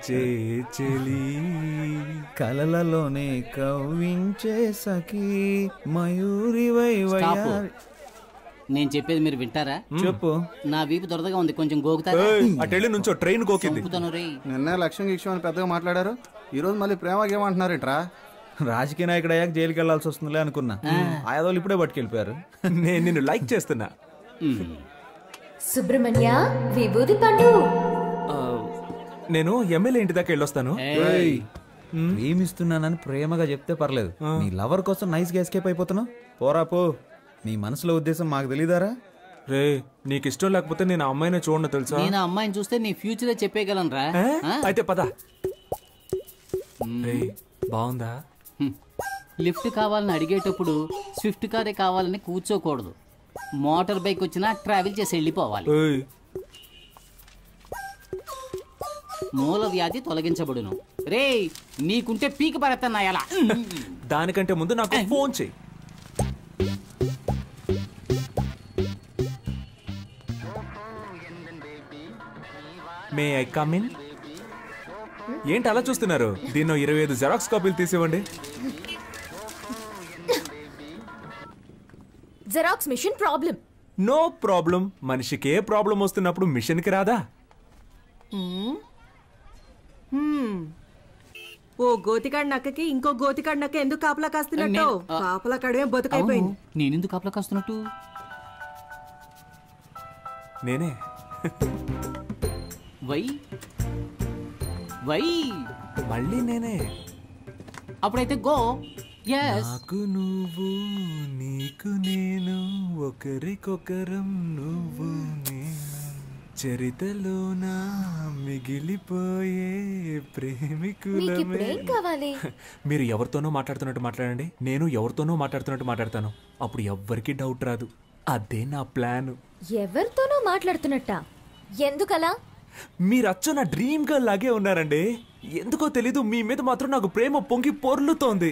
కవ్వించే చెలి కలలలోనే కవ్వించే సఖీ మయూరి నేను చెప్పేది మీరు వింటారా? చెప్పు. నా వీపు దొరదగా ఉంది, కొంచెం గోకుతారా? అటెళ్ళి నుంచో ట్రైన్ గోకింది. నిన్న లక్ష్యం గిక్ష్యం అని పెద్దగా మాట్లాడారు, ఈ రోజు మళ్ళీ ప్రేమకి ఏమంటున్నారేంట్రా? రాజకీయ నాయకుడు అయ్యాక జైలుకి వెళ్లాల్సి వస్తుందిలే అనుకున్నా. ఆయాదోళ్ళు ఇప్పుడే పట్టుకెళ్ళిపోయారు. నేను నిన్ను లైక్ చేస్తున్నా. సుబ్రహ్మణ్య విభూది పండు. నేను ఎమ్మెల్యే ఇంటి దాకా వెళ్ళొస్తాను. ప్రేమిస్తున్నానని ప్రేమగా చెప్తే పర్లేదు, నీ లవర్ కోసం నైస్ గా ఎస్కేప్ అయిపోతున్నావు. పోరా పో, నీ మనసులో ఉద్దేశం మాకు తెలీదారా? రే, నీకు ఇష్టం లేకపోతే నేను ఆ అమ్మాయిని చూడను తెలుసా? నేను ఆ అమ్మాయిని చూస్తే నీ ఫ్యూచరే చెప్పేయగలను రా. అయితే పద. బాగుందా? లిఫ్ట్ కావాలని అడిగేటప్పుడు స్విఫ్ట్ కారే కావాలని కూర్చోకూడదు. మోటార్ బైక్ వచ్చినా ట్రావెల్ చేసి వెళ్ళిపోవాలి. మూల వ్యాధి తొలగించబడును. రే, నీకుంటే పీక పడతాను ఎలా? దానికంటే ముందు నాకు ఫోన్ చెయ్యి. May I come in? ఏంటి అలా చూస్తున్నారు? దీన్నో 25 జెరాక్స్ కాపీలు తీసివ్వండి. Xerox machine problem. No problem. మనిషికి ఏ ప్రాబ్లం వస్తున్నప్పుడు మిషన్ కి రాదా? ఓ గోతికాడి నక్కకి ఇంకో గోతికాడి నక్క ఎందుకు కాపలా కాస్తున్నట్టు? కాపలా కాడమే బతుకైపోయింది. నేనెందుకు కాపలా కాస్తున్నట్టు? నేనే. వై వై మళ్ళీ నేనే. అప్పుడైతే గో. నాకు నువ్వు, నీకు నేను, ఒకరికొకరం నువ్వు నేను, చరితలోన మిగిలిపోయే ప్రేమికులమే. మీరు ఎవరితోనో మాట్లాడుతున్నట్టు మాట్లాడండి, నేను ఎవరితోనో మాట్లాడుతున్నట్టు మాట్లాడతాను. అప్పుడు ఎవ్వరికి డౌట్ రాదు. అదే నా ప్లాన్. ఎవరితోనో మాట్లాడుతున్నట్టా? ఎందుకలా? మీరు అచ్చ నా డ్రీమ్ గర్ల్ లాగే ఉన్నారండి. ఎందుకో తెలీదు, మీ మీద మాత్రం నాకు ప్రేమ పొంగి పొర్లుతోంది.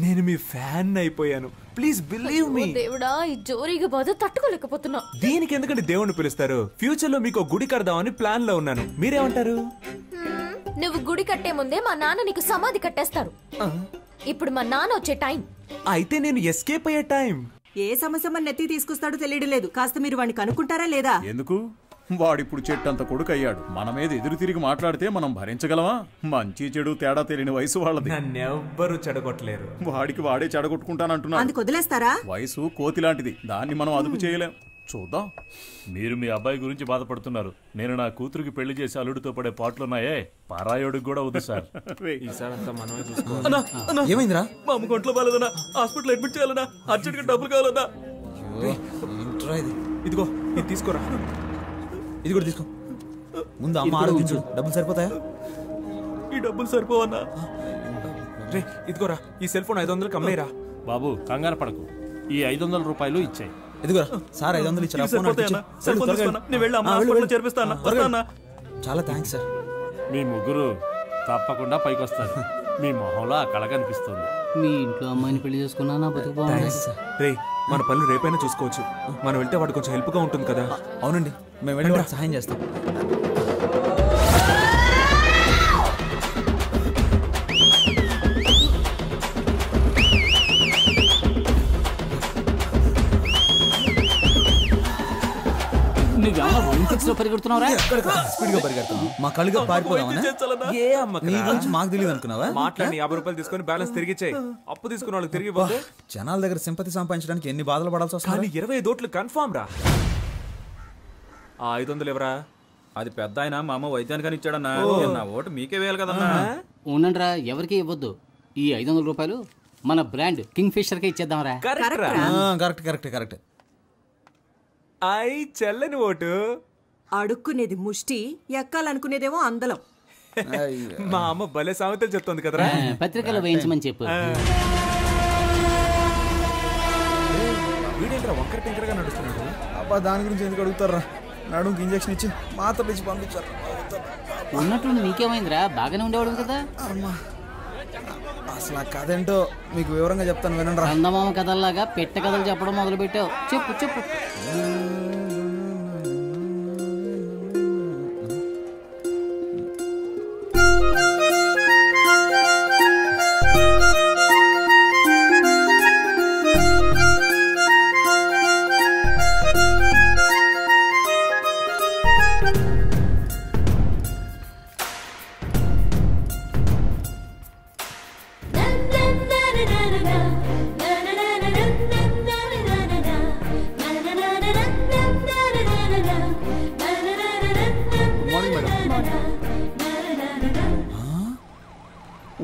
నేను మీ ఫ్యాన్ అయిపోయాను. Please believe me. దేవుడా, ఈ జోరీగా బాధ తట్టుకోలేకపోతున్నా. దీనికి ఎందుకంటే దేవుణ్ణి పిలుస్తారు? ఫ్యూచర్ లో మీకు గుడి కడదామని ప్లాన్ లో ఉన్నాను. మీరేమంటారు? నువ్వు గుడి కట్టే ముందే మా నాన్న నీకు సమాధి కట్టేస్తారు. ఇప్పుడు మా నాన్న వచ్చే టైం. అయితే నేను ఎస్కేప్ అయ్యే టైం. ఏ సమస్య మన నెత్తి తీసుకొస్తాడో తెలియడం లేదు. కాస్త మీరు వాడిని కనుక్కుంటారా లేదా? ఎందుకు? వాడిప్పుడు చెట్టంత కొడుకు అయ్యాడు. మన మీద ఎదురు తిరిగి మాట్లాడితే మనం భరించగలమా? మంచి చెడు తేడా తెలియని వయసు వాళ్ళది. నన్నెవ్వరూ చెడగొట్టలేరు. వాడికి వాడే చెడగొట్టుకుంటానంటున్నా. అందుకు వదిలేస్తారా? వయసు కోతి లాంటిది, దాన్ని మనం అదుపు చేయలేం. చూద్దాం. మీరు మీ అబ్బాయి గురించి బాధపడుతున్నారు. నేను నా కూతురికి పెళ్లి చేసి అల్లుడితో పడే పాటలున్నాయే, పారాయోడికి కూడా వద్దు సార్. ఈసారంతా మనమే చూసుకోవాలి. ఏమైందిరా? మా అమ్మ ఒంట్లో బాలేదన్నా, హాస్పిటల్ అడ్మిట్ చేయాలన్నా, అర్జెంట్ గా డబ్బులు కావాలన్నా. ఇదిగో ఇది తీసుకోరా. ఇది కూడా తీసుకో. ముందు అమ్మ ఆరోగించు. డబ్బులు సరిపోతాయా? ఈ డబ్బులు సరిపోవన్నా. రే, ఇదిగోరా, ఈ సెల్ ఫోన్ 500కి అమ్మేరా. బాబు కంగారు పడకు, ఈ 500 రూపాయలు ఇచ్చాయి. ఇదిగోరా సార్, 500 ఇచ్చారు. చాలా థ్యాంక్స్ సార్. మీ ముగ్గురు తప్పకుండా పైకి వస్తారు. మీ మొహంలో ఆ కళ కనిపిస్తుంది. మీ ఇంట్లో అమ్మాయిని పెళ్లి చేసుకున్నా నా బతుకు బాగుంది. రే, మన పనులు రేపైనా చూసుకోవచ్చు. మనం వెళ్తే వాడు కొంచెం హెల్ప్ గా ఉంటుంది కదా. అవునండి, మేము వెళ్ళి సహాయం చేస్తాం. మా కళ్ళుగా పారిపోదామా? మాకు తెలియదు అనుకున్నావా? మాట్లాడి 50 రూపాయలు తీసుకొని బ్యాలెన్స్ తిరిగి ఇచ్చేయి. అప్పు తీసుకున్న వాళ్ళకి తిరిగి జనాల దగ్గర సింపతి సంపాదించడానికి ఎన్ని బాధలు పడాల్సి వస్తుంది. 25 ఓట్లు కన్ఫామ్ రా. 500 ఎవరా? అది పెద్ద ఆయన మా అమ్మ వైద్యానికని ఇచ్చాడన్నా. నా ఓటు మీకే వేయాలి కదన్నా. ఉండండిరా, ఎవరికి ఇవ్వద్దు. ఈ 500 రూపాయలు మన బ్రాండ్ కింగ్ ఫిషర్ కే ఇచ్చేద్దాంరా. కరెక్ట్. చెల్లని ఓటు. అడుక్కునేది ముష్టి, ఎక్కాలనుకునేదేమో అందలం. మా అమ్మ భలే సామెతలు చెప్తుంది కదరా. పత్రికలో వేయించమని చెప్పు. వీడేంట్రా వంకర టింకరగా నడుస్తున్నాడు? అబ్బా, దాని గురించి ఎందుకు అడుగుతారా? నడుముకి ఇంజక్షన్ ఇచ్చి మాత్రలు ఇచ్చి పంపించారు. ఉన్నట్టు నీకేమైందిరా? బాగానే ఉండేవాడు కదా. అసలు ఆ కథ ఏంటో మీకు వివరంగా చెప్తాను, వినండి. చందమామ కథల్లాగా పెట్ట కథలు చెప్పడం మొదలు పెట్టావు. చెప్పు.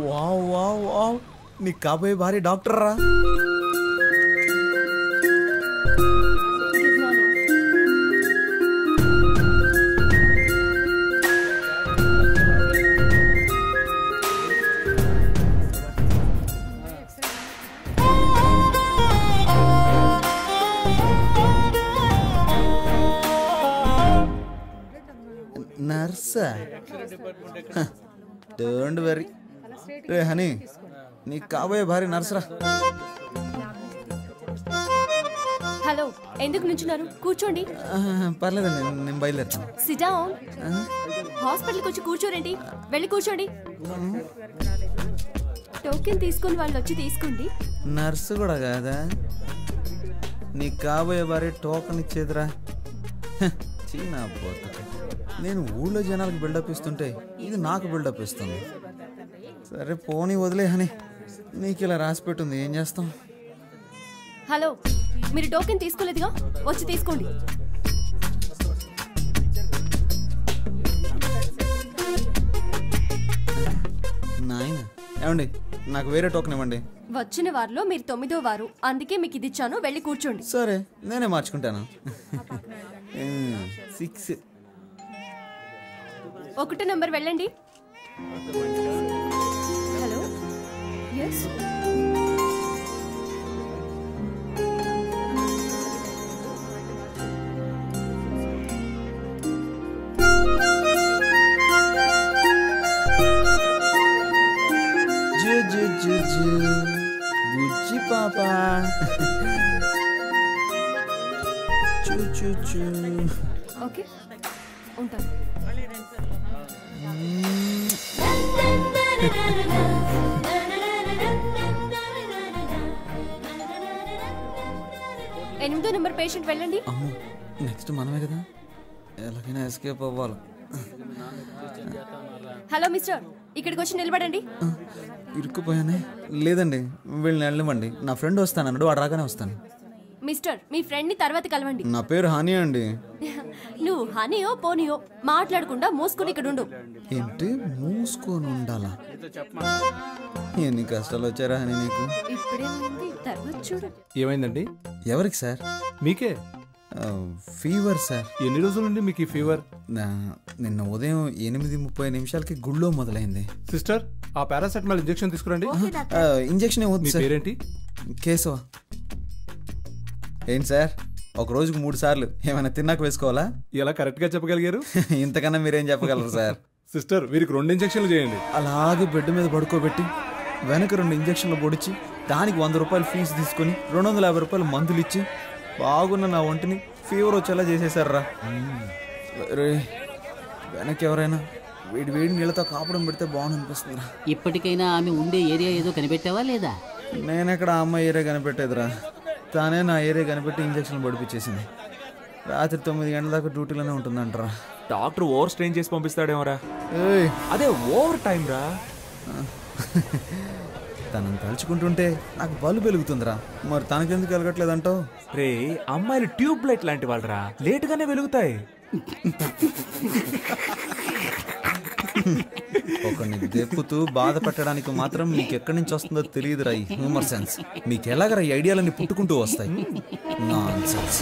వావ్ వావ్ వావ్, నీ కాబోయే భార్య డాక్టర్ రా. నర్సా? Don't worry. రే హనీ, నీకు కాబోయే భార్య నర్సరా. హలో, ఎందుకు నుంచున్నారు? కూర్చోండి. పర్లేదండి, నేను బయలుదేరుతాను. SIT down. హాస్పిటల్కి వచ్చి కూర్చోరండి. వెళ్ళి కూర్చోండి. టోకెన్ తీసుకుని వాళ్ళు వచ్చి తీసుకోండి. నర్సు కూడా కాదా? నీకు కాబోయే భార్య టోకెన్ ఇచ్చేదిరా. చిన్న పోత. నేను ఊళ్ళో జనాలకు బిల్డప్ ఇస్తుంటే ఇది నాకు బిల్డప్ ఇస్తుంది. సరే పోనీ వదిలే హనీ, నీకు ఇలా రాసి పెట్టుంది, ఏం చేస్తాం. హలో, మీరు టోకెన్ తీసుకోలేదుగా, వచ్చి తీసుకోండి. నాయన ఏమండి, నాకు వేరే టోకెన్ ఇవ్వండి. వచ్చిన వారిలో మీరు 9వ వారు, అందుకే మీకు ఇది ఇచ్చాను. వెళ్ళి కూర్చోండి. సరే, నేనే మార్చుకుంటాను. 6. 1 నంబర్ వెళ్ళండి. Hello, yes. బుజ్జి పాప. ఓకే, ఉంటాను. ఎనిమిదో నెంబర్ పేషెంట్ వెళ్ళండి. అమ్మో, నెక్స్ట్ మనమే కదా, ఎలాగైనా ఎస్కేప్ అవ్వాలి. హలో మిస్టర్, ఇక్కడికి వచ్చి నిలబడండి. ఇరుక్కుపోయానే. లేదండి, వీళ్ళని వెళ్ళనివ్వండి. నా ఫ్రెండ్ వస్తానన్నాడు, వాడు రాగానే వస్తాను. మిస్టర్, మీ ఫ్రెండ్ ని తర్వాత కలవండి. నా పేరు హనీ అండి. నువ్వు హనీయో పోనీయో మాట్లాడకుండా మూసుకుని ఇక్కడ ఉండు. ఏంటి మూసుకొని ఉండాలా? ఎన్ని కష్టాలు వచ్చారా హనీ నీకు? ఇప్పుడేమైంది, తర్వాత చూడు. ఏమైందండి? ఎవరికి సార్? మీకే ఫీవర్ సార్. ఎన్ని రోజుల నుండి మీకు ఈ ఫీవర్? నిన్న ఉదయం 8:30 గుళ్ళో మొదలైంది. సిస్టర్, ఆ పారాసెటమాల్ ఇంజెక్షన్ తీసుకురండి. ఇంజెక్షన్ ఏమవుతుంది సార్? పేరేంటి? కేశవ. ఏంటి సార్, ఒక రోజుకు 3 సార్లు ఏమైనా తిన్నాక వేసుకోవాలా? ఎలా కరెక్ట్ గా చెప్పగలిగారు? ఇంతకన్నా మీరేం చెప్పగలరు సార్? సిస్టర్, వీరికి 2 ఇంజెక్షన్లు చేయండి. అలాగే బెడ్ మీద పడుకోబెట్టి వెనక 2 ఇంజక్షన్లు పొడిచి దానికి 100 రూపాయలు ఫీజు తీసుకొని 250 రూపాయలు మందులు ఇచ్చి బాగున్న నా ఒంటిని ఫీవర్ వచ్చేలా చేసేసారా. రే, వెనక్కి ఎవరైనా వేడి వేడి నీళ్ళతో కాపడం పెడితే బాగుంది అనిపిస్తుందిరా. ఇప్పటికైనా ఆమె ఉండే ఏరియా ఏదో కనిపెట్టావా లేదా? నేనెక్కడ ఆ అమ్మాయి ఏరియా కనిపెట్టేదిరా, తానే నా ఏరియా కనిపెట్టి ఇంజక్షన్లు పడిపించేసింది. రాత్రి 9 గంటల దాకా డ్యూటీలోనే ఉంటుందంటరా. డాక్టర్ ఓవర్ స్ట్రెయిన్ చేసి పంపిస్తాడేమోరా. అదే ఓవర్ టైం రా. తనని తలుచుకుంటుంటే నాకు బల్బు వెలుగుతుందిరా, మరి తనకెందుకు వెలగట్లేదంటావు? రే, అమ్మాయిలు ట్యూబ్ లైట్ లాంటి వాళ్ళరా, లేటుగానే వెలుగుతాయి. ఒకరిని దెప్పుతూ బాధ పెట్టడానికి మాత్రం మీకు ఎక్కడి నుంచి వస్తుందో తెలియదురా ఈ హ్యూమర్ సెన్స్. మీకు ఎలాగరా ఈ ఐడియాలన్నీ పుట్టుకుంటూ వస్తాయి? నాన్సెన్స్.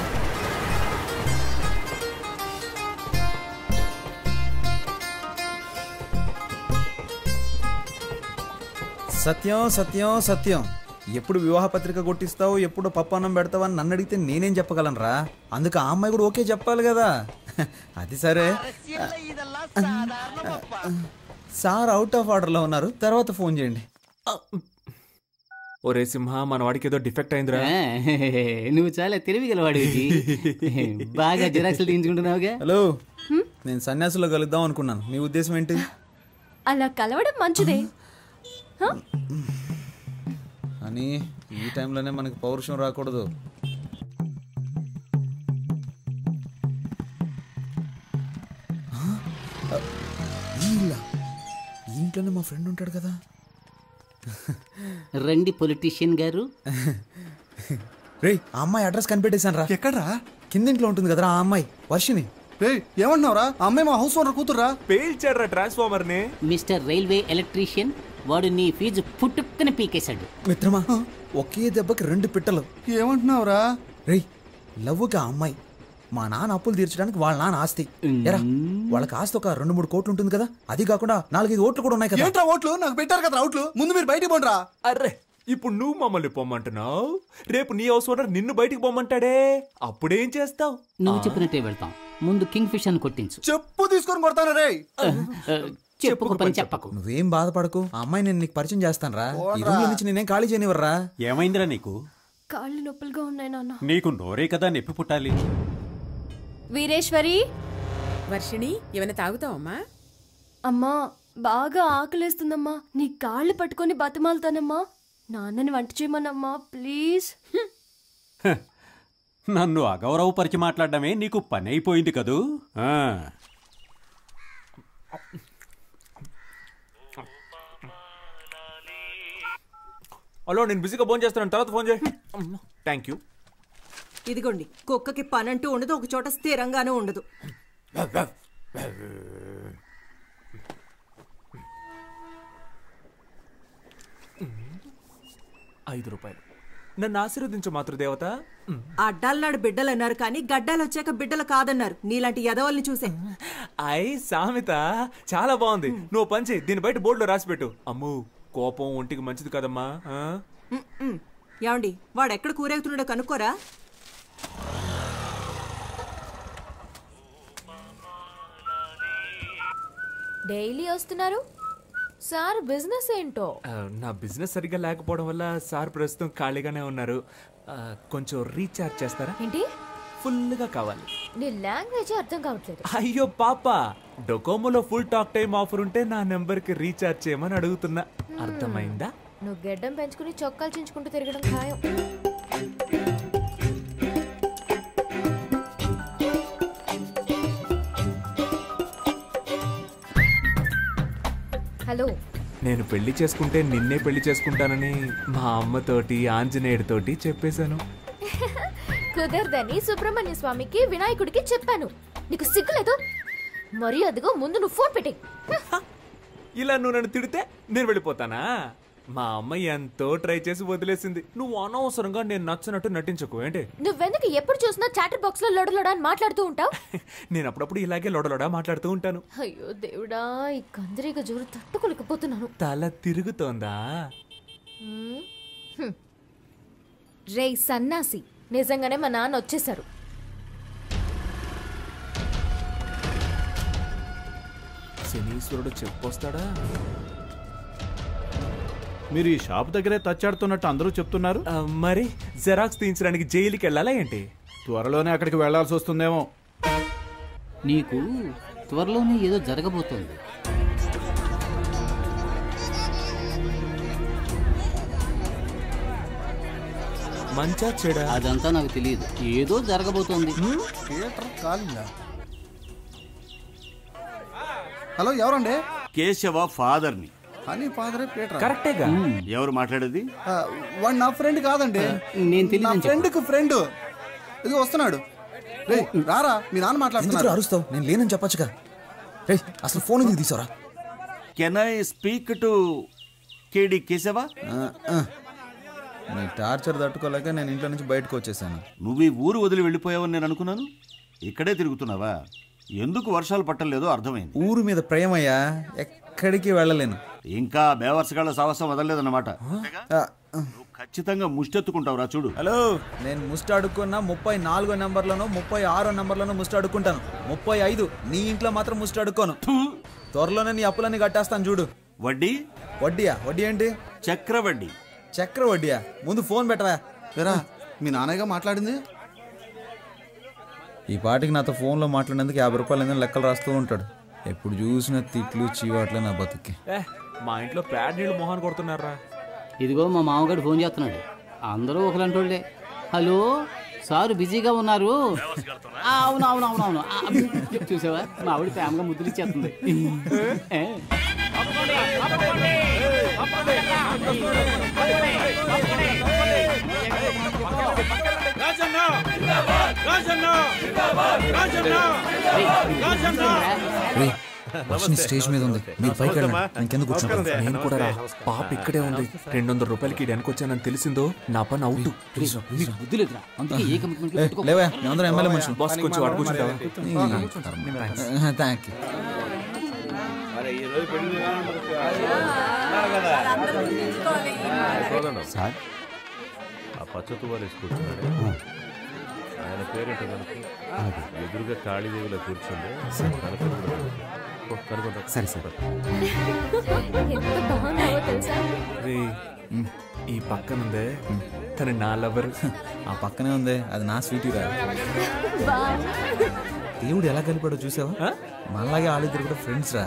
సత్యం సత్యం సత్యం. ఎప్పుడు వివాహ పత్రిక కొట్టిస్తావు, ఎప్పుడు పప్పన్నం పెడతావు అని నన్ను అడిగితే నేనేం చెప్పగలనరా? అందుకు ఆ అమ్మాయి కూడా ఓకే చెప్పాలి కదా. అది సరే, సార్ అవుట్ ఆఫ్ ఆర్డర్లో ఉన్నారు, తర్వాత ఫోన్ చేయండి. ఒరే సింహ, మన వాడికి ఏదో డిఫెక్ట్ అయిందిరా. నువ్వు చాలా తెలివిగలవాడివి. బాగా జిరాక్స్లు తీయించుకుంటున్నావుగా. హలో, నేను సన్యాసులో కలుద్దాం అనుకున్నాను, నీ ఉద్దేశం ఏంటి? అలా కలవడం మంచిదే అని ఈ టైంలోనే మనకి పౌరుషం రాకూడదు. ఇంట్లోనే మా ఫ్రెండ్ ఉంటాడు కదా. రండి పొలిటీషియన్ గారు. రే, ఆ అమ్మాయి అడ్రస్ కనిపెట్టేశాను రా. ఎక్కడ్రా? కిందింట్లో ఉంటుంది కదరా ఆ అమ్మాయి, వర్షిని. రే, ఏమంటున్నావురా? ఆ అమ్మాయి మా హౌస్ ఓనర్ కూతుర్రా. పేల్చాడ్రా ట్రాన్స్ఫార్మర్ ని. మిస్టర్ రైల్వే ఎలక్ట్రీషియన్, వాడు నీ ఫీజు పుట్టుక్కని పీకేశాడు. మిత్రమా, ఒకే దెబ్బకి 2 పిట్టలు. ఏమంటున్నావురా? రేయ్, లవ్వుగా అమ్మాయి మా నాన్న అప్పులు తీర్చడానికి వాళ్ళ నాన్న ఆస్తి. ఎరా, వాళ్ళకి ఆస్తి ఒక 2-3 కోట్లు ఉంటుంది కదా, అది కాకుండా 4-5 ఓట్లు కూడా ఉన్నాయి కదా. ఏంట్రా ఓట్లు? నాకు పెట్టారు కదా ఓట్లు. ముందు మీరు బయటికి పోండిరా. అర్రే, ఇప్పుడు నువ్వు మమ్మల్ని పొమ్మంటున్నావు, రేపు నీ హౌస్ ఓనర్ నిన్ను బయటికి పొమ్మంటాడే, అప్పుడేం చేస్తావు? నువ్వు చెప్పినట్టే వెళ్తాం. ముందు కింగ్ ఫిష్ అని కొట్టించు. చెప్పు తీసుకొని కొడతాను రే. చెప్పుకు పని చెప్పకు. నువ్వేం బాధపడకు, ఆ అమ్మాయి నేను నీకు పరిచయం చేస్తాను రా. ఈ రూమ్ నుంచి నేనేం ఖాళీ చేయనివర్రా. ఏమైందిరా నీకు? కాళ్ళు నొప్పులుగా ఉన్నాయి నాన్న. నీకు నోరే కదా నొప్పి పుట్టాలి. వీరేశ్వరి, వర్షిణి, ఏమైనా తాగుతావమ్మా? అమ్మా బాగా ఆకలేస్తుందమ్మా, నీ కాళ్ళు పట్టుకొని బతిమాలుతానమ్మా. నాన్నని వంట చేయమన్నమ్మా ప్లీజ్. నన్ను అగౌరవపరిచి మాట్లాడడమే నీకు పని అయిపోయింది కదూ. హలో, నేను బిజీగా ఫోన్ చేస్తాను, తర్వాత ఫోన్ చేయి. Thank you. ఇదిగోండి, కుక్కకి పనంటూ ఉండదు, ఒక చోట స్థిరంగానే ఉండదు. 5 రూపాయలు. నన్ను ఆశీర్వదించు మాతృదేవత. అడ్డాలనాడు బిడ్డలు అన్నారు కానీ గడ్డాలు వచ్చాక బిడ్డలు కాదన్నారు. నీలాంటి యదవల్ని చూసే. సామెత చాలా బాగుంది. నువ్వు పంచి దీని బయట బోర్డులో రాసిపెట్టు. అమ్ము, కోపం ఒంటికి మంచిది కదమ్మా. ఏమండి, వాడు ఎక్కడ కూరేగుతున్నాడో కనుక్కోరా. డైలీ వస్తున్నారు సార్, బిజినెస్ ఏంటో? నా బిజినెస్ సరిగ్గా లేకపోవడం వల్ల సార్ ప్రస్తుతం ఖాళీగానే ఉన్నారు. కొంచెం రీఛార్జ్ చేస్తారా? ఏంటి? ఫుల్గా కావాలి. నీ లాంగ్వేజ్ అర్థం కావట్లేదు. అయ్యో పాప, డొకోమోలో ఫుల్ టాక్ టైం ఆఫర్ ఉంటే నా నెంబర్కి రీఛార్జ్ చేయమని అడుగుతున్నా. అర్థమైందా? నువ్వు గెడ్డం పెంచుకుని చొక్కాలు చించుకుంటూ తిరగడం ఖాయం. హలో, నేను పెళ్లి చేసుకుంటే నిన్నే పెళ్లి చేసుకుంటానని మా అమ్మతోటి ఆంజనేయుడితోటి చెప్పేశాను. కుదరదని సుబ్రహ్మణ్య స్వామికి వినాయకుడికి చెప్పాను. నీకు సిగ్గులేదు? మరి అదిగో ముందు నువ్వు ఫోన్ పెట్టే. ఇలా నువ్వు నన్ను తిడితే నేను వెళ్ళిపోతానా? మా అమ్మ ఎంతో ట్రై చేసి వదిలేసింది. నువ్వు అనవసరంగా నేను నచ్చినట్టు నటించకు. ఏంటి? నువ్వెందుకు ఎప్పుడు చూసినా చాటర్ బాక్స్ లో లొడలొడ అని మాట్లాడుతూ ఉంటావు? నేను అప్పుడప్పుడు ఇలాగే లొడలొడ మాట్లాడుతూ ఉంటాను. అయ్యో దేవుడా, ఈ కందిరీగ జోరు తట్టుకోలేకపోతున్నాను. తల తిరుగుతోందా? రే సన్నాసి, నిజంగానే మా నాన్న వచ్చేసారు. శనీశ్వరుడు చెప్పొస్తాడా? మీరు ఈ షాప్ దగ్గరే తచ్చాడుతున్నట్టు అందరూ చెప్తున్నారు. మరి జెరాక్స్ తీయించడానికి జైలుకి వెళ్ళాలా ఏంటి? త్వరలోనే అక్కడికి వెళ్లాల్సి వస్తుందేమో. నీకు త్వరలోనే ఏదో జరగబోతోంది. మంచా చెడా అదంతా నాకు తెలియదు. ఏదో జరగబోతోంది. హలో, ఎవరండి? కేశవ ఫాదర్ని. అని ఫాదరే పీటర్. కరెక్టేగా. ఎవరు మాట్లాడేది? వాడు నా ఫ్రెండ్ కాదండి. నేను తెలియదు. ఫ్రెండ్కి ఫ్రెండ్. ఇది వస్తున్నాడు. రారా, మీ నాన్న మాట్లాడుతున్నారు. అరుస్తావు? నేను లేనని చెప్పొచ్చుగా. అసలు ఫోన్ ఎందుకు తీసారా? కెన్ ఐ స్పీక్ టు కేడి కేశవ? నీ టార్చర్ తట్టుకోలేక నేను ఇంట్లో నుంచి బయటకు వచ్చేసాను. నువ్వు ఈ ఊరు వదిలి వెళ్ళిపోయావని నేను అనుకున్నాను. ఇక్కడే తిరుగుతున్నావా? ఎందుకు వర్షాలు పట్టలేదో అర్థమైంది. ఊరు మీద ప్రేమయ్యా, ఎక్కడికి వెళ్ళలేను. ఇంకా బేవర్సగాళ్ళ సాహసం వదలలేదన్నమాట. నువ్వు ఖచ్చితంగా ముష్టెత్తుకుంటావురా. చూడు. హలో, నేను ముష్టి అడుక్కున్నా 34 నెంబర్లను 36 నెంబర్లను ముష్టి అడుక్కుంటాను. 35 నీ ఇంట్లో మాత్రం ముష్టి అడుక్కోను. త్వరలోనే నీ అప్పులన్నీ కట్టేస్తాను చూడు. వడ్డీ? వడ్డీయా? వడ్డీ ఏంటి? చక్రవడ్డీ. చక్ర వడ్డీయా? ముందు ఫోన్ పెట్టవా. మీ నాన్నగా మాట్లాడింది. ఈ పాటికి నాతో ఫోన్లో మాట్లాడేందుకు 50 రూపాయలు లెక్కలు రాస్తూ ఉంటాడు. ఎప్పుడు చూసిన తిట్లు చీవాట్లే నా బతుక్కి. మా ఇంట్లో ప్యాడ్ నీళ్ళు మొహాన్ కొడుతున్నారా? ఇదిగో మా మామగారు ఫోన్ చేస్తున్నాడు. అందరూ ఒకలంటోళ్ళే. హలో సారు, బిజీగా ఉన్నారు? అవునవునవునవును. చూసావా, మా ఆవిడ ప్రేమగా ముద్దులు ఇచ్చేస్తుంది. వర్షిణి స్టేజ్ మీద ఉంది, మీరు పైకి వెళ్ళండి, నేను కింద కూర్చుంటాను. నేను కూడా రా. పాప ఇక్కడే ఉంది. 200 రూపాయలకి వెనకొచ్చానని తెలిసిందో నా పని అవుట్. లేవా అందరూ ఎమ్మెల్యే మనుషులు. బాస్ కొంచెం అడుగుతుంటావా? Thank you. సార్ ఆ పచ్చతు వారు వేసుకుంటున్నాడు. ఆయన పేరేంటో కనుక ఎదురుగా కాళీదేవిలో కూర్చుంది. సరే సార్. రే, ఈ పక్కనుందే తను నా లవర్. ఆ పక్కనే ఉంది, అది నా స్వీటీరా. దేవుడు ఎలా కలిపాడో చూసావా? మనలాగే వాళ్ళిద్దరు కూడా ఫ్రెండ్స్ రా.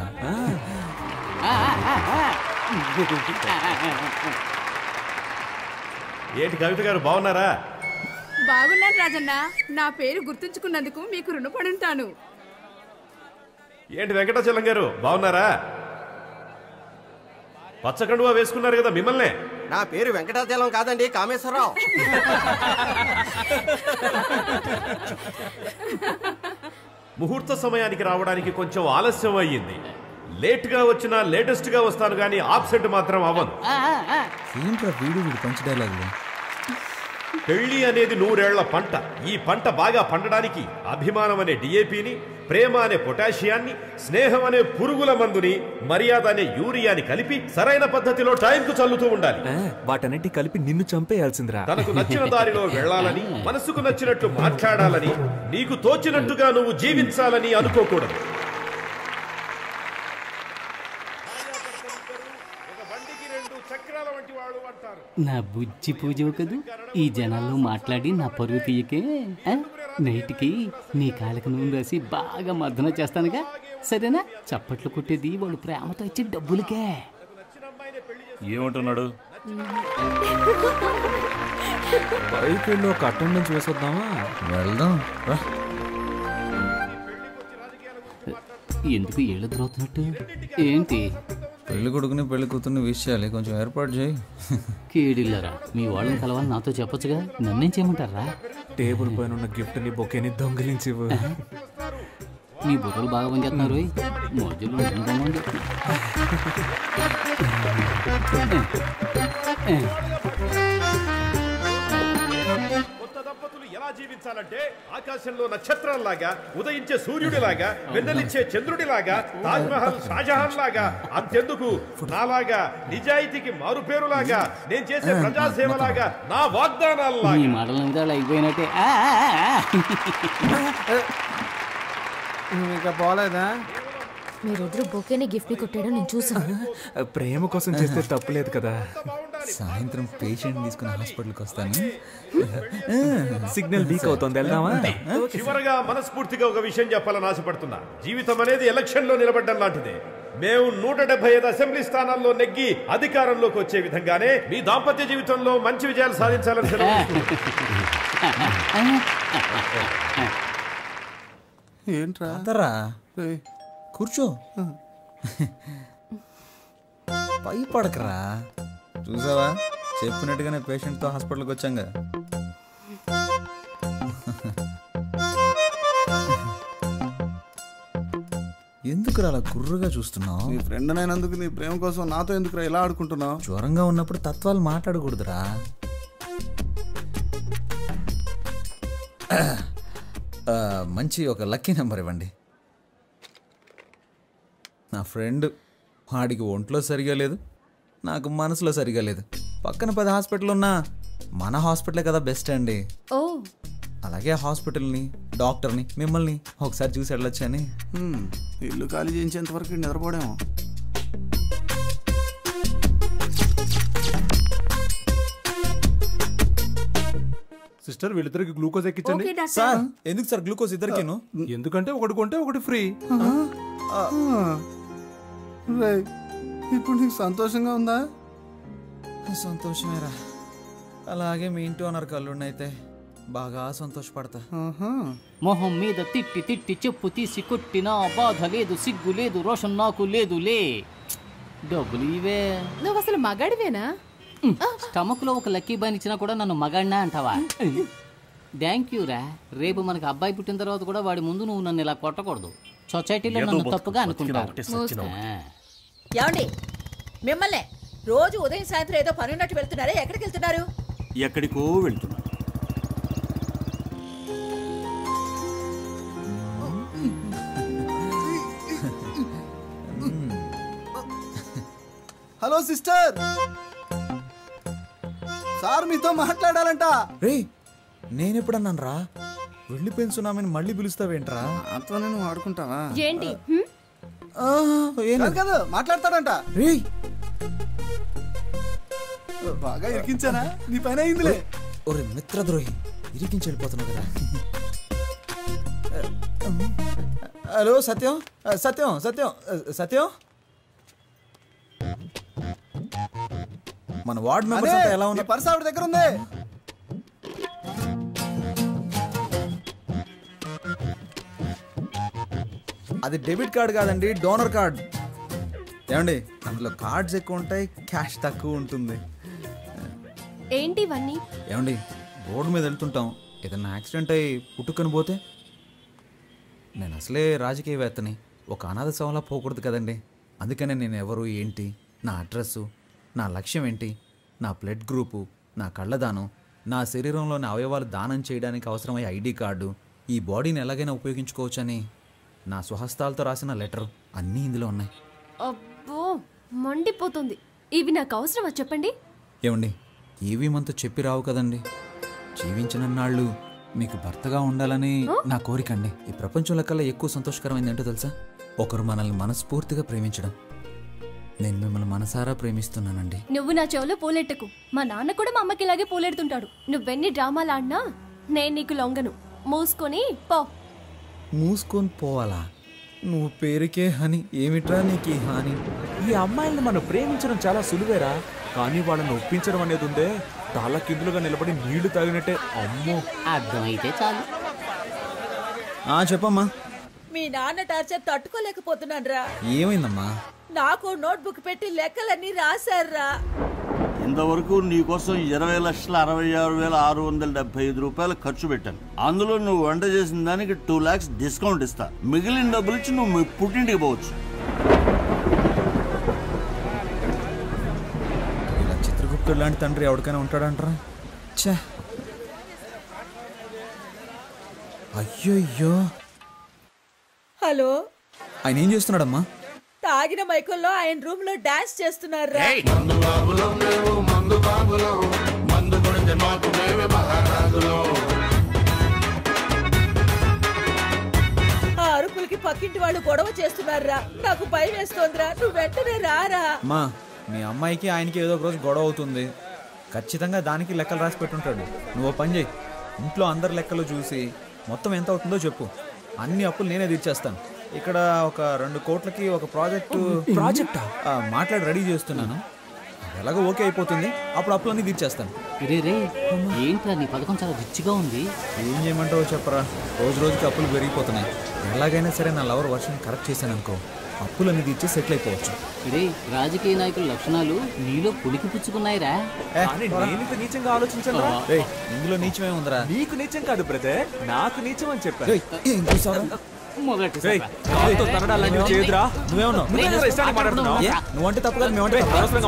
ఏంటి కవిత గారు బాగున్నారా? బాగున్నాను రాజన్న. నా పేరు గుర్తుంచుకున్నందుకు మీకు రుణపడి ఉంటాను. ఏంటి వెంకటాచలం గారు బాగున్నారా? పచ్చకండువా వేసుకున్నారు కదా మిమ్మల్ని. నా పేరు వెంకటాచలం కాదండి, కామేశ్వరరావు. ముహూర్త సమయానికి రావడానికి కొంచెం ఆలస్యం అయ్యింది. లేట్ గా వచ్చినా లేటెస్ట్ గా వస్తాను గానీ ఆబ్సెంట్ మాత్రం అవ్వను. ఏంట్రా వీడు పంచ డైలాగులు? పెళ్లి అనేది 100 ఏళ్ల పంట. ఈ పంట బాగా పండడానికి అభిమానం అనే డిఏపిని, ప్రేమ అనే పొటాషియాన్ని, స్నేహం అనే పురుగుల మందుని, మర్యాద అనే యూరియాని కలిపి సరైన పద్ధతిలో టైంకు చల్లుతూ ఉండాలి. వాటన్నిటి కలిపి నిన్ను చంపేయాల్సిందిరా. తనకు నచ్చిన దారిలో వెళ్లాలని, మనసుకు నచ్చినట్లు మాట్లాడాలని, నీకు తోచినట్టుగా నువ్వు జీవించాలని అనుకోకూడదు. నా బుజ్జి పూజ కదూ. ఈ జనాల్లో మాట్లాడి నా పరువు తీయకే. నైట్కి నీ కాళ్ళకి నూనె రాసి బాగా మర్దన చేస్తానుగా, సరేనా? చప్పట్లు కొట్టేది వాళ్ళు ప్రేమతో ఇచ్చే డబ్బులకే. ఏమంటున్నాడు? బైక్ వెళ్ళి ఒక అటెండెన్స్ వేసొద్దామా? వెళ్దాం. ఎందుకు ఏళ్ళు దొరుకుతున్నట్టు ఏంటి? పెళ్లి కొడుకుని పెళ్లి కూతుర్ని విషయాలి, కొంచెం ఏర్పాటు చేయి. కేడిల్లరా, మీ వాళ్ళని కలవాలని నాతో చెప్పొచ్చుగా, నన్నేం చేయమంటారా? టేబుల్ పైన ఉన్న గిఫ్ట్ ని బొకేని దొంగిలించి మీ బుర్రలు బాగా పనిచేస్తున్నారు. మోజులు కొత్త దంపతులు ఎలా జీవించాలంటే ఆకాశంలో నక్షత్రాల్లాగా, ఉదయించే సూర్యుడిలాగా, వెన్నెలిచ్చే చంద్రుడిలాగా, తాజ్ మహల్ షాజహాన్ లాగా, అంతెందుకు నాలాగా నిజాయితీకి మారుపేరులాగా, నేను చేసే ప్రజాసేవలాగా, నా వాగ్దానాల్లాగా. ఈ మాటలంతా అయిపోయినట్టే. ఇంకా పోలేదా? మీరిద్దరు బొకేని గిఫ్ట్ ని కొట్టాడో నేను చూసాను. ప్రేమ కోసం చేస్తే తప్పులేదు కదా. సాయంత్రం పేషెంట్ తీసుకుని హాస్పిటల్కి వస్తాను. సిగ్నల్ వీక్ అవుతుంది, వెళ్దామా? చివరగా మనస్ఫూర్తిగా ఒక విషయం చెప్పాలని ఆశపడుతున్నా. జీవితం అనేది ఎలక్షన్ లో నిలబడ్డం లాంటిదే. మేము 175 అసెంబ్లీ స్థానాల్లో నెగ్గి అధికారంలోకి వచ్చే విధంగానే మీ దాంపత్య జీవితంలో మంచి విజయాలు సాధించాలని ఏంట్రా? కూర్చో, పై పడకరా. చూసావా, చెప్పినట్టుగానే పేషెంట్తో హాస్పిటల్కి వచ్చాంగా. ఎందుకురా అలా గుర్రుగా చూస్తున్నావు? నీ ఫ్రెండ్ అయినందుకు నీ ప్రేమ కోసం నాతో ఎందుకురా ఇలా ఆడుకుంటున్నావు? జ్వరంగా ఉన్నప్పుడు తత్వాలు మాట్లాడకూడదురా. మంచి ఒక లక్కీ నెంబర్ ఇవ్వండి. నా ఫ్రెండ్, వాడికి ఒంట్లో సరిగా లేదు, నాకు మనసులో సరిగా లేదు. పక్కన 10 హాస్పిటల్ ఉన్నా మన హాస్పిటలే కదా బెస్ట్ అండి. ఓ, అలాగే హాస్పిటల్ని, డాక్టర్ని, మిమ్మల్ని ఒకసారి చూసి వెళ్ళొచ్చని. ఇల్లు ఖాళీ చేయించేంత వరకు నిద్రపోవడేమో. సిస్టర్, వీళ్ళిద్దరికి గ్లూకోజ్ ఎక్కించండి. సార్, ఎందుకు సార్ గ్లూకోజ్ ఇద్దరికేను? ఎందుకంటే ఒకటి కొంటే ఒకటి ఫ్రీ. ఇప్పుడు నీకు సంతోషంగా ఉందా? సంతోషమేరా. అలాగే మీ ఇంటి ఓనర్ కల్లుండైతే బాగా సంతోషపడతా. మొహం మీద తిట్టి తిట్టి చెప్పు తీసి కొట్టినా బాధ లేదు, సిగ్గు లేదు, రోషన్ నాకు లేదులే. డబ్బులు ఇవే. నువ్వు అసలు మగాడివేనా? స్టమక్ లో ఒక లక్కీ బాన్ ఇచ్చినా కూడా నన్ను మగాడినా అంటావా? థ్యాంక్ యూ రా. రేపు మనకు అబ్బాయి పుట్టిన తర్వాత కూడా వాడి ముందు నువ్వు నన్ను ఇలా కొట్టకూడదు. సొసైటీలో నన్ను తప్పుగా అనుకుంటారు. ఏమండి మిమ్మల్ని రోజు ఉదయం సాయంత్రం ఏదో పని ఉన్నట్టు వెళ్తున్నారా? ఎక్కడికి వెళ్తున్నారు? ఎక్కడికో వెళ్తున్నా. హలో సిస్టర్, సార్ మీతో మాట్లాడాలంట. రే నేనెప్పుడన్నాను రా వెళ్ళిపోయిన సునామీని మళ్ళీ పిలుస్తావేంట్రా? అంతా నేను ఆడుకుంటావా ఏంటి? కదా మాట్లాడతాడంట. రే బాగా ఇరికించానా? నీ పని అయిందిలే. ఒరే మిత్రద్రోహి, ఇరికించి వెళ్ళిపోతున్నావు కదా. హలో సత్యం సత్యం సత్యం సత్యం, మన వార్డ్ మెంబర్స్ అంతా ఎలా ఉన్నారు? పర్స్ ఆవిడ దగ్గర ఉంది. అది డెబిట్ కార్డ్ కాదండి, డోనర్ కార్డ్. ఏమండి అందులో కార్డ్స్ ఎక్కువ ఉంటాయి, క్యాష్ తక్కువ ఉంటుంది. ఏంటి ఇవన్నీ? ఏమండి రోడ్డు మీద వెళ్తుంటాం, ఏదన్నా యాక్సిడెంట్ అయ్యి పుట్టుకొని పోతే? నేను అసలే రాజకీయవేత్తని, ఒక అనాథ శవంలా పోకూడదు కదండి. అందుకనే నేను ఎవరు ఏంటి, నా అడ్రస్సు, నా లక్ష్యం ఏంటి, నా బ్లడ్ గ్రూపు, నా కళ్ళదానం, నా శరీరంలోని అవయవాలు దానం చేయడానికి అవసరమయ్యే ఐడి కార్డు, ఈ బాడీని ఎలాగైనా ఉపయోగించుకోవచ్చని నా స్వహస్తాలతో రాసిన లెటర్ అన్నీ ఇందులో ఉన్నాయి. అబ్బో మండిపోతుంది. ఇవి నాకు అవసరమా చెప్పండి? ఏమండి ఏవి మనతో చెప్పి రావు కదండి. జీవించినన్నాళ్ళు మీకు భర్తగా ఉండాలని నా కోరికండి. ఈ ప్రపంచంలో కల్లా ఎక్కువ సంతోషకరమైంది ఏంటో తెలుసా? ఒకరు మనల్ని మనస్ఫూర్తిగా ప్రేమించడం. నేను మిమ్మల్ని మనసారా ప్రేమిస్తున్నానండి. నువ్వు నా చెవులో పూలెట్టకు. మా నాన్న కూడా మా అమ్మకి ఇలాగే పూలెడుతుంటాడు. నువ్వెన్ని డ్రామాలు ఆడినా నేను నీకు లొంగను. మూసుకొని పో. మూసుకొని పోవాలా? నువ్వు పేరుకే హని, ఏమిట్రా నీకు ఈ హాని? ఈ అమ్మాయిల్ని మనం ప్రేమించడం చాలా సులువేరా, కానీ వాళ్ళని ఒప్పించడం అనేది ఉందే తల కిందులుగా నిలబడి నీళ్లు తాగినట్టే. అమ్మో, అర్థమైతే చాలు. చెప్పమ్మా. మీ నాన్న టార్చర్ తట్టుకోలేకపోతున్నాను రా. ఏమైందమ్మా? నాకు నోట్బుక్ పెట్టి లెక్కలన్నీ రాశారా. ఇంతవరకు నీకోసం 20,66,675 రూపాయలు ఖర్చు పెట్టాను. అందులో నువ్వు వంట చేసిన దానికి 2 lakhs డిస్కౌంట్ ఇస్తా. మిగిలిన డబ్బులు ఇచ్చి నువ్వు మీ పుట్టింటికి పోవచ్చు. ఇలా చిత్రగుప్తుడు లాంటి తండ్రి ఎవరికైనా ఉంటాడంటారా? ఛే, అయ్యో. హలో, ఆయన ఏం చేస్తున్నాడమ్మా? తాగిన మైకుల్లో ఆయన రూమ్ లో డాన్స్ చేస్తున్నారా. ఆ అరుపులకి పక్కింటి వాళ్ళు గొడవ చేస్తున్నారా. నాకు భయం వేస్తోందిరా. నువ్వు వెంటనే రారా. అమ్మా మీ అమ్మాయికి ఆయనకి ఏదో ఒక రోజు గొడవ అవుతుంది. ఖచ్చితంగా దానికి లెక్కలు రాసి పెట్టుంటాడు. నువ్వు పని చేయి, ఇంట్లో అందరి లెక్కలు చూసి మొత్తం ఎంత అవుతుందో చెప్పు. అన్ని అప్పులు నేనే తీర్చేస్తాను. ఇక్కడ ఒక 2 కోట్లకి ఒక ప్రాజెక్ట్ మాట్లాడి రెడీ చేస్తున్నాను. ఎలాగో ఓకే అయిపోతుంది, అప్పుడు అప్పులన్నీ తీర్చేస్తాను. ఏంట్రా నీ పథకం చాలా రిచ్గా ఉంది. ఏం చేయమంటావో చెప్పరా, రోజు రోజుకి అప్పులు పెరిగిపోతున్నాయి. ఎలాగైనా సరే నా లవర్ వర్షన్ కరెక్ట్ చేశాను అనుకో, అప్పులన్నీ తీర్చి సెటిల్ అయిపోవచ్చు. రాజకీయ నాయకుల లక్షణాలు నీలో పులికి పుచ్చుకున్నాయిరా. నీచంగా ఆలోచించను. ఇందులో నీచమే ఉందిరా. నీకు నీచం కాదు బ్రదర్, నాకు నీచం అని చెప్పాను. నువ్వంటే తప్పు కాదు,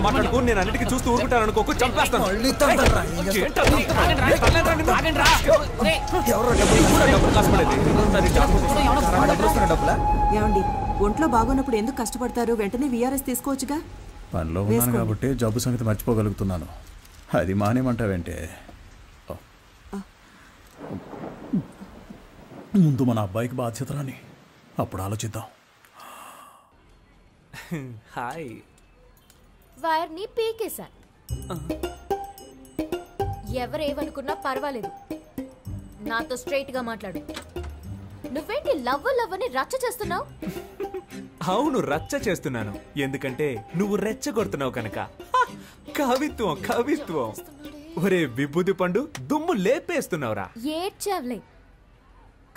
మాట్లాడుకో. నేను అన్నిటికీ చూస్తూ ఊరుకుంటాను అనుకోకు, చంపేస్తాను. ఏమండి ఒంట్లో బాగున్నప్పుడు ఎందుకు కష్టపడతారు? వెంటనే విఆర్ఎస్ తీసుకోవచ్చుగా. పనిలో ఉన్నాను కాబట్టి జబ్బు సంగతి మర్చిపోగలుగుతున్నాను. అది మానేమంటావేంటే? ముందు మన అబ్బాయికి బాధ్యత రాని, అప్పుడు ఆలోచిద్దాం. హాయ్. వైర్ని పీకేశా. ఎవరేమనుకున్నా పర్వాలేదు, నాతో స్ట్రైట్ గా మాట్లాడు. నువ్వేంటి లవ్ అని రచ్చ చేస్తున్నావు? అవును, రచ్చ చేస్తున్నాను. ఎందుకంటే నువ్వు రెచ్చగొడుతున్నావు కనుక. కవిత్వం. ఒరే విభూది పండు, దుమ్ము లేపేస్తున్నావురా. ఏడ్చావులే.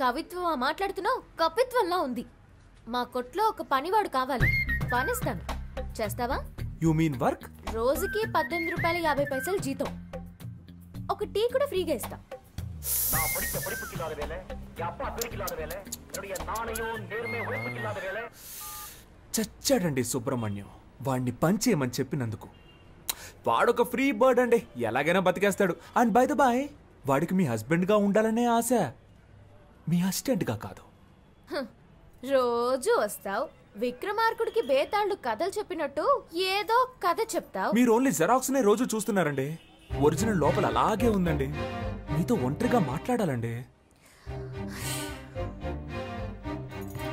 కవిత్వం మాట్లాడుతున్నావు, కపిత్వంలా ఉంది. మా కొట్లో ఒక పనివాడు కావాలి, పనిస్తాను. చేస్తావా? You mean work? రోజుకి 18 రూపాయల 50 పైసలు జీతం. ఒక టీ కూడా ఫ్రీగా ఇస్తా. చచ్చాడండి సుబ్రహ్మణ్యం. వాడిని పంచేయమని చెప్పినందుకు. వాడొక ఫ్రీ బర్డ్ అండి, ఎలాగైనా బతికేస్తాడు. అండ్ బై ద బాయ్, వాడికి మీ హస్బెండ్గా ఉండాలనే ఆశ, మీ అసిస్టెంట్గా కాదు. రోజు వస్తావు, విక్రమార్కుడికి బేతాళు కథలు చెప్పినట్టు ఏదో కథ చెప్తావు. మీరు ఓన్లీ జెరాక్స్ నే రోజు చూస్తున్నారండి. ఒరిజినల్ లోపల అలాగే ఉందండి. మీతో ఒంటరిగా మాట్లాడాలండి.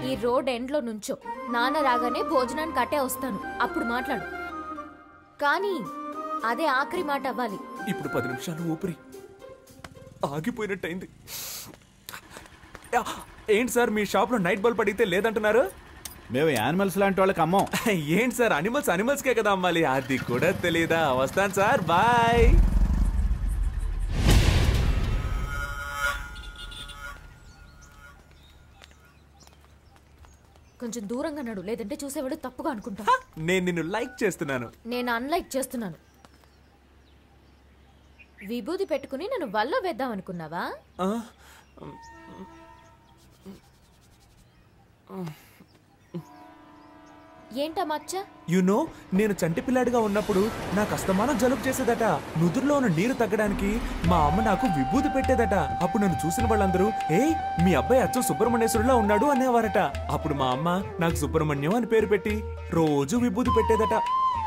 ఈ రోడ్ ఎండ్ లో నుంచో, నాన్న రాగానే భోజనానికి కట్టే వస్తాను, అప్పుడు మాట్లాడు. కానీ అదే ఆఖరి మాట అవ్వాలి. ఇప్పుడు 10 నిమిషాలు ఊపిరి ఆగిపోయినట్టయింది. ఏంటి సార్, మీ షాప్ లో నైట్ బల్బ్ అడిగితే లేదంటున్నారు? మేము యానిమల్స్ లాంటి వాళ్ళకి అమ్మం. ఏంటి సార్, అనిమల్స్కే కదా అమ్మాలి, అది కూడా తెలీదా? వస్తాను సార్, బాయ్. కొంచెం దూరంగా నడు, లేదంటే చూసేవాడు తప్పుగా అనుకుంటా. నేను నిన్ను లైక్ చేస్తున్నాను. నేను అన్లైక్ చేస్తున్నాను. విభూది పెట్టుకుని నన్ను వల్ల వేద్దాం అనుకున్నావా? ఏంటా మచ్చ? నేను చంటి పిల్లాడిగా ఉన్నప్పుడు నాకు అస్తమానం జలుబు చేసేదట. నుదురులో ఉన్న నీరు తగ్గడానికి మా అమ్మ నాకు విభూది పెట్టేదట. అప్పుడు నన్ను చూసిన వాళ్ళందరూ మీ అబ్బాయి అచ్చం సుబ్రహ్మణ్యేశ్వరులా ఉన్నాడు అనేవారట. అప్పుడు మా అమ్మ నాకు సుబ్రహ్మణ్యం అని పేరు పెట్టి రోజు విభూది పెట్టేదట.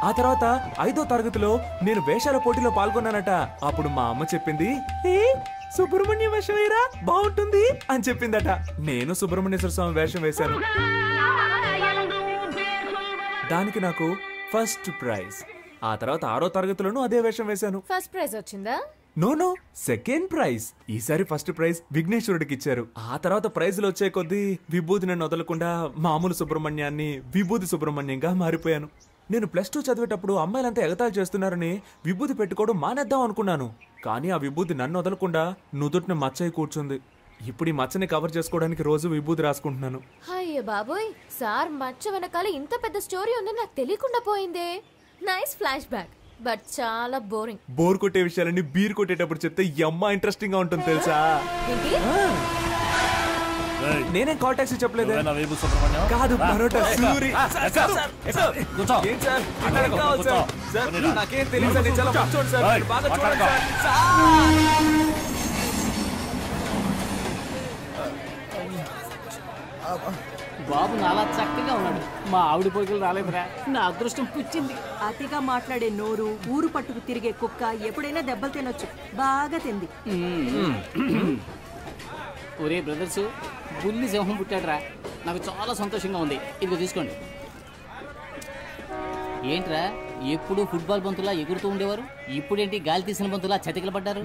ఆ తర్వాత 5వ తరగతిలో నేను వేషాల పోటీలో పాల్గొన్నానట. అప్పుడు మా అమ్మ చెప్పింది, సుబ్రహ్మణ్య వేషం వేయరా, బాగుంటుంది అని చెప్పిందట. నేను సుబ్రహ్మణ్యేశ్వర స్వామి వేషం వేశాను. దానికి నాకు ఫస్ట్ ప్రైజ్. ఆ తర్వాత 6వ తరగతిలోనూ అదే వేషం వేశాను. ఫస్ట్ ప్రైజ్ వచ్చిందా? No, second prize. ఈసారి ఫస్ట్ ప్రైజ్ విఘ్నేశ్వరుడికి ఇచ్చారు. ఆ తర్వాత ప్రైజులు వచ్చే కొద్దీ విభూతిని వదలకుండా మామూలు సుబ్రహ్మణ్యాన్ని విభూతి సుబ్రహ్మణ్యంగా మారిపోయాను. నేను +2 చదివేటప్పుడు అమ్మాయిలంతా ఎగతాళి చేస్తున్నారని విభూతి పెట్టుకోవడం మానేద్దాం అనుకున్నాను. కానీ ఆ విభూతి నన్ను వదలకుండా నుదుటిని మచ్చయి కూర్చుంది. ఇప్పుడు ఈ మచ్చని కవర్ చేసుకోవడానికి రోజు విభూతి రాసుకుంటున్నాను. అయ్యో బాబోయ్, సార్ మచ్చ వెనకాల ఇంత పెద్ద స్టోరీ ఉందని నాకు తెలియకుండా పోయిందే. నైస్ ఫ్లాష్ బ్యాక్, బట్ చాలా బోరింగ్. బోర్ కొట్టే విషయాలన్నీ బీర్ కొట్టేటప్పుడు చెప్తే అమ్మ ఇంట్రెస్టింగ్ గా ఉంటుంది తెలుసా? నేనేం కాల్ టాక్సీ చెప్పలేదు. కాదు, పరోటా సూరి. నాకేం తెలియదు, చాలా మంచోడు సార్, బాగా చూడండి సార్. బాబు నాలా చక్కగా ఉన్నాడు. మా ఆవిడ పోగులు రాలేదురా, నా అదృష్టం పుచ్చింది. అతిగా మాట్లాడే నోరు, ఊరు పట్టుకు తిరిగే కుక్క ఎప్పుడైనా దెబ్బలు తినొచ్చు. బాగా తింది. ఒరే బ్రదర్స్, బుల్లి సింహం పుట్టాడురా, నాకు చాలా సంతోషంగా ఉంది. ఇదిగో తీసుకోండి. ఏంట్రా, ఎప్పుడు ఫుట్బాల్ బంతులా ఎగురుతూ ఉండేవారు, ఇప్పుడేంటి గాలి తీసిన బంతులా చతికిల పడ్డారు?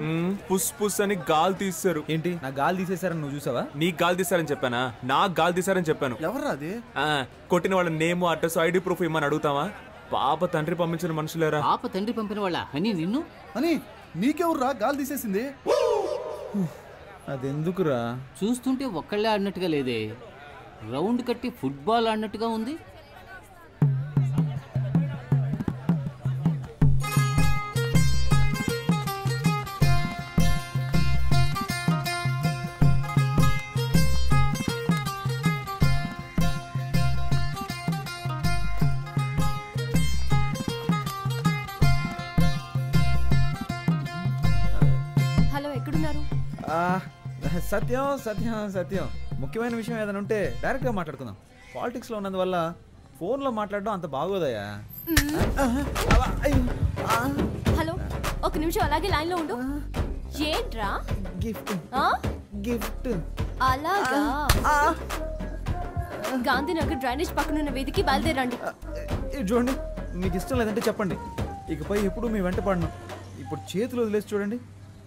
పుస్ పుస్ అని గాలి తీశారు. ఏంటి, నా గాలి తీసేశారని నువ్వు చూసావా? నీకు గాలి తీశారని చెప్పానా? నాకు గాలి తీశారని చెప్పాను. ఎవరు అది? కొట్టిన వాళ్ళ నేమ్, అడ్రస్, ఐడి ప్రూఫ్ ఇమ్మని అడుగుతావా? పాప తండ్రి పంపించిన మనుషులేరా. పాప తండ్రి పంపిన వాళ్ళ అని నిన్ను అని నీకెవర్రా గాలి తీసేసింది? అదెందుకురా? చూస్తుంటే ఒక్కళ్ళే ఆడినట్టుగా లేదే, రౌండ్ కట్టి ఫుట్బాల్ ఆడినట్టుగా ఉంది. సత్యం ముఖ్యమైన విషయం ఏదైనా ఉంటే డైరెక్ట్గా మాట్లాడుకుందాం. పాలిటిక్స్లో ఉన్నందువల్ల ఫోన్లో మాట్లాడడం అంత బాగోదయ్యా. హలో, ఒక నిమిషం అలాగే లైన్ లో ఉండు. ఏంట్రా? గిఫ్ట్. అలాగా? గాంధీనగర్ డ్రైనేజ్ పక్కన ఉన్న వీధికి బయలుదేరండి. చూడండి, మీకు ఇష్టం లేదంటే చెప్పండి, ఇకపై ఎప్పుడు మీ వెంట పడను. ఇప్పుడు చేతులు వదిలేసి చూడండి,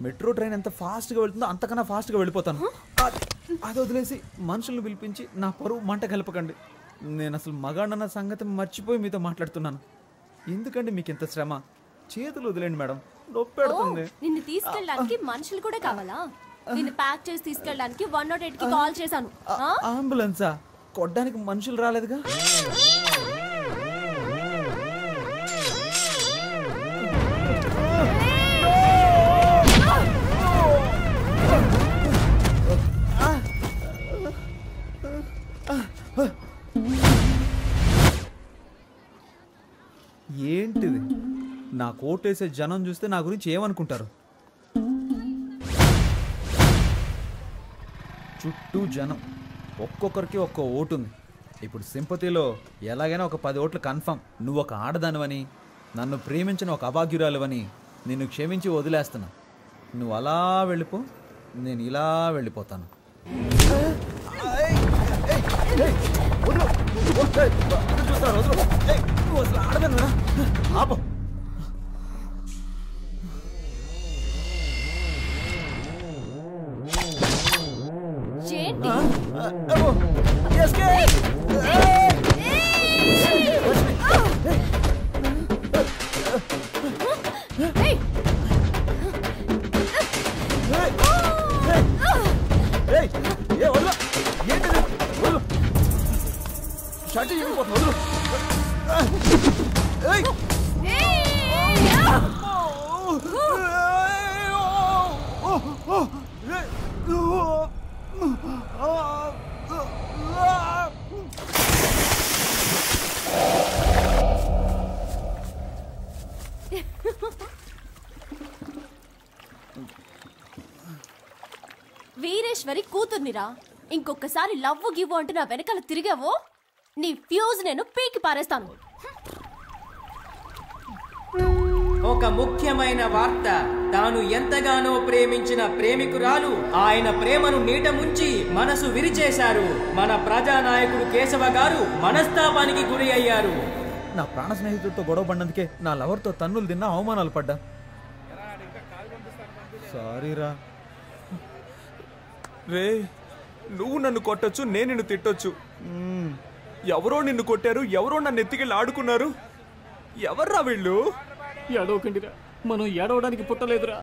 మెట్రో ట్రైన్ ఎంత ఫాస్ట్గా వెళ్తుందో అంతకన్నా ఫాస్ట్గా వెళ్ళిపోతాను. అది వదిలేసి మనుషులను పిలిపించి నా పరువు మంట కలపకండి. నేను అసలు మగాడన్న సంగతి మర్చిపోయి మీతో మాట్లాడుతున్నాను. ఎందుకంటే మీకు ఎంత శ్రమ. చేతులు వదిలేండి మేడం, నొప్పి పెడుతుంది. నిన్ను తీసుకెళ్ళడానికి మనుషులు కూడా కావాలా? నిన్ను ప్యాక్ చేసి తీసుకెళ్ళడానికి 108 కి కాల్ చేశాను. అంబులెన్సా? కొట్టడానికి మనుషులు రాలేదుగా. ఏంటిది? నా కోటేసే జనం చూస్తే నా గురించి ఏమనుకుంటారు? చుట్టూ జనం, ఒక్కొక్కరికి ఒక్కో ఓటు ఉంది. ఇప్పుడు సింపతిలో ఎలాగైనా ఒక 10 ఓట్లు కన్ఫర్మ్. నువ్వు ఒక ఆడదానివని, నన్ను ప్రేమించిన ఒక అభాగ్యురాలువని నిన్ను క్షమించి వదిలేస్తున్నా. నువ్వు అలా వెళ్ళిపో, నేను ఇలా వెళ్ళిపోతాను. వీరేశ్వరి కూతుర్నిరా. ఇంకొకసారి లవ్వు గివ్వు అంటూ నా వెనకాల తిరిగావో నీ ఫ్యూజ్ నేను పీకి పారేస్తాను. ఒక ముఖ్యమైన వార్త. తాను ఎంతగానో ప్రేమించిన ప్రేమికురాలు ఆయన ప్రేమను నీట ముంచి మనసు విరిచేశారు. మన ప్రజానాయకుడు కేశవ గారు మనస్తాపానికి గురి అయ్యారు. నా ప్రాణ స్నేహితుడితో గొడవ పడినందుకే నా లవర్తో తన్నులు తిన్నా, అవమానాలు పడ్డా. సారీరా రే. నువ్వు నన్ను కొట్టొచ్చు, నేను నిన్ను తిట్టొచ్చు. ఎవరో నిన్ను కొట్టారు, ఎవరో నన్ను ఎత్తికెళ్ళి ఆడుకున్నారు. ఎవర్రా వీళ్ళు? ఏడవకండిరా, మనం ఏడవడానికి పుట్టలేదురా.